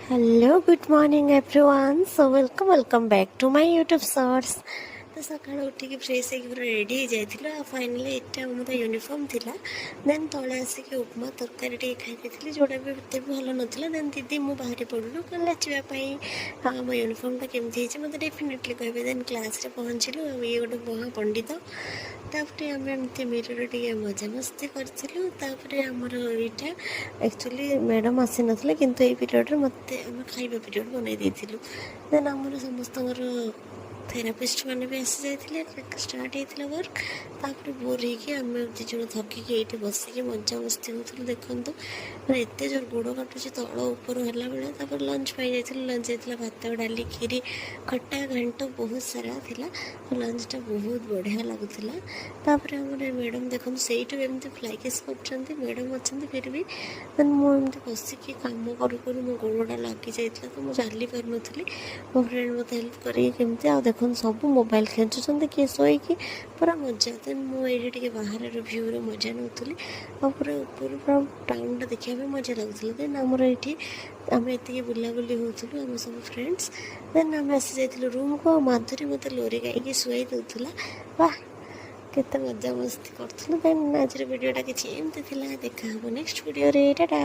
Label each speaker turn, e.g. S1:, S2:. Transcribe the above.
S1: Hello, good morning everyone. So welcome back to my YouTube shorts. तो सकाळ उठिकी fresh होगी पूरा रेडी हो जाइए फाइनाली एटा मोर यूनिफॉर्म थिला देन तले आसिक उपमा तरकारी टे खाई जोड़ा भी एत भल नाला देन दीदी मु बाहर पड़ू कल नाचापी हाँ मो यूनिफॉर्मटा केमती मतलब डेफिनेटली कहे देन क्लास रे पहुँचलु ये गोटे महापंडित तापर आम एमती मिरर टे मजा मस्ती करमर यहाँ एक्चुअली मैडम आसी ना किंतु ये पीरियड मत आम खाइबा पीरियड बनई देन आमर समस्त थेरापिस्ट मैंने भी आसी जाते स्टार्ट होता वर्क तापर बोर होम दिज थकिकी ये बसिक मजा मस्ती हो देखु मैंने एत जोर गोड़ काटुचे तल ऊपर है बेले लंच पाई जाइए लंच जाता भात डाली खीरी खट्टा घांट बहुत सारा थिला लंचटा बहुत बढ़िया लगुला तापर आम मैडम देखो से फ्लाई किस कर मैडम अच्छा फिर भी मुझे बसिकी कम करूँ मो गोड़ा लगी जाता तो मुझे चली पार नी मो फ्रेंड मत हेल्प करमती आ देखो सब मोबाइल खेचुंट किए शोक पूरा मजा देन मुझे बाहर भ्यू मजा नौली और पूरा ऊपर पूरा टाउन टा देखा मजा लगुला देन आमर ये आम ये बुलाबुली होलु आम सब फ्रेंड्स देन आम आसी जाइए रूम को माधुरी मत लोरी गाई शुई दूला वाह केते मजा मस्ती करूँ देन आज वीडियोटा किसी एमती देखा नेक्स्ट वीडियो रे टाटा।